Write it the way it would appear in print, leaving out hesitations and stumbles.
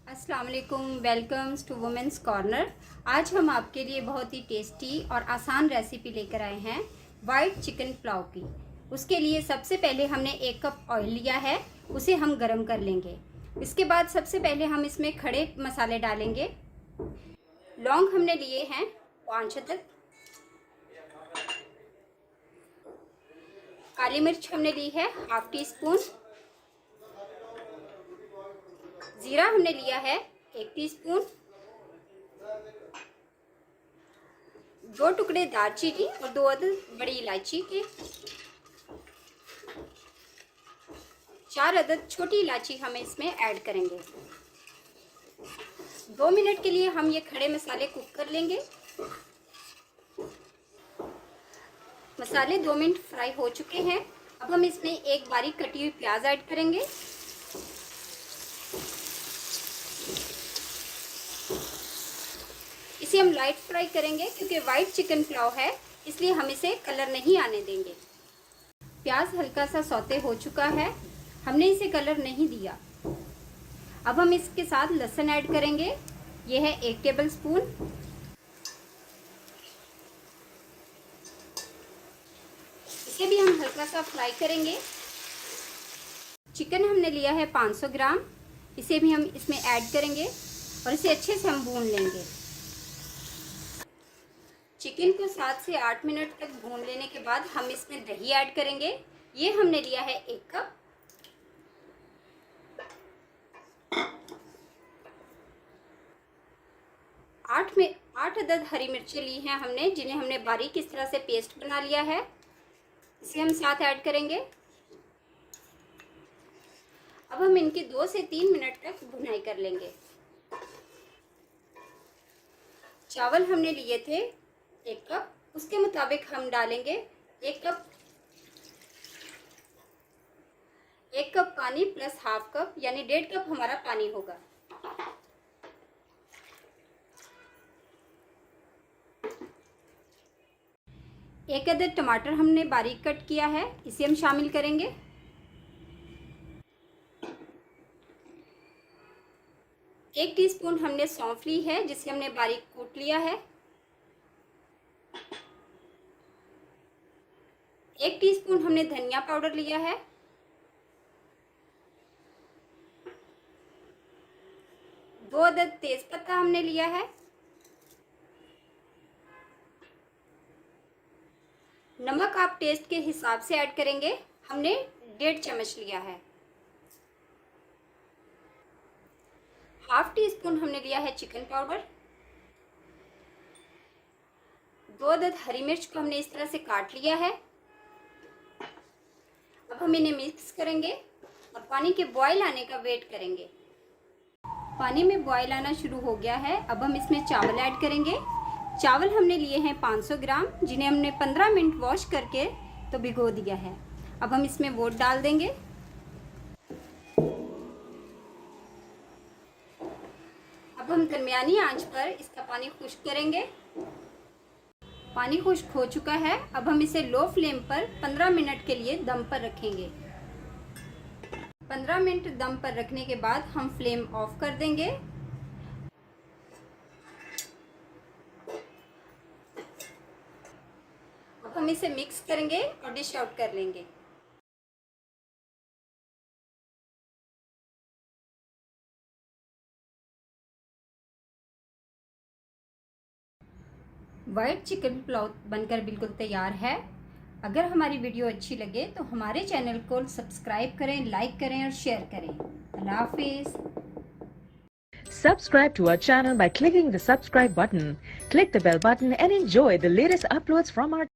अस्सलाम वालेकुम, welcomes to women's corner. आज हम आपके लिए बहुत ही टेस्टी और आसान रेसिपी लेकर आए हैं वाइट चिकन पुलाव की। उसके लिए सबसे पहले हमने 1 कप ऑयल लिया है, उसे हम गरम कर लेंगे। इसके बाद सबसे पहले हम इसमें खड़े मसाले डालेंगे। लौंग हमने लिए हैं 5 अदद, काली मिर्च हमने ली है 1/2 टीस्पून, जीरा हमने लिया है 1 टीस्पून, 2 टुकड़े दालचीनी और 2 अदद बड़ी इलायची के, 4 अदद छोटी इलायची हमें इसमें ऐड करेंगे। 2 मिनट के लिए हम ये खड़े मसाले कुक कर लेंगे। मसाले 2 मिनट फ्राई हो चुके हैं। अब हम इसमें एक बारीक कटी हुई प्याज ऐड करेंगे। इसे हम लाइट फ्राई करेंगे क्योंकि वाइट चिकन पुलाव है, इसलिए हम इसे कलर नहीं आने देंगे। प्याज हल्का सा सौते हो चुका है, हमने इसे कलर नहीं दिया। अब हम इसके साथ लहसुन ऐड करेंगे। यह है 1 टेबल स्पून। इसे भी हम हल्का सा फ्राई करेंगे। चिकन हमने लिया है 500 ग्राम, इसे भी हम इसमें ऐड करेंगे और इसे अच्छे से हम भून लेंगे। चिकन को 7 से 8 मिनट तक भून लेने के बाद हम इसमें दही ऐड करेंगे। ये हमने लिया है 1 कप। आठ अदद हरी मिर्चें ली हैं हमने, जिन्हें हमने बारीक इस तरह से पेस्ट बना लिया है। इसे हम साथ ऐड करेंगे। अब हम इनकी 2 से 3 मिनट तक भुनाई कर लेंगे। चावल हमने लिए थे 1 कप, उसके मुताबिक हम डालेंगे 1 कप पानी प्लस हाफ कप, यानी 1.5 कप हमारा पानी होगा। एक अदद टमाटर हमने बारीक कट किया है, इसे हम शामिल करेंगे। एक टीस्पून हमने सौंफ ली है, जिसे हमने बारीक कूट लिया है। 1 टीस्पून हमने धनिया पाउडर लिया है। 2 अदद तेज पत्ता हमने लिया है। नमक आप टेस्ट के हिसाब से ऐड करेंगे, हमने 1.5 चम्मच लिया है। हाफ टी स्पून हमने लिया है चिकन पाउडर। 2 अदद हरी मिर्च को हमने इस तरह से काट लिया है। अब हम इन्हें मिक्स करेंगे और पानी के बॉयल आने का वेट करेंगे। पानी में बॉयल आना शुरू हो गया है। अब हम इसमें चावल ऐड करेंगे। चावल हमने लिए हैं 500 ग्राम, जिन्हें हमने 15 मिनट वॉश करके तो भिगो दिया है। अब हम इसमें वो डाल देंगे। अब हम दरमियानी आंच पर इसका पानी खुश्क करेंगे। पानी खुश्क हो चुका है। अब हम इसे लो फ्लेम पर 15 मिनट के लिए दम पर रखेंगे। 15 मिनट दम पर रखने के बाद हम फ्लेम ऑफ कर देंगे। अब हम इसे मिक्स करेंगे और डिश आउट कर लेंगे। वाइट चिकन पुलाव बनकर बिल्कुल तैयार है। अगर हमारी वीडियो अच्छी लगे तो हमारे चैनल को सब्सक्राइब करें, लाइक करें और शेयर करें। अल्लाह हाफिज़। Subscribe to our channel by clicking the subscribe button. Click the bell button and enjoy the latest uploads from our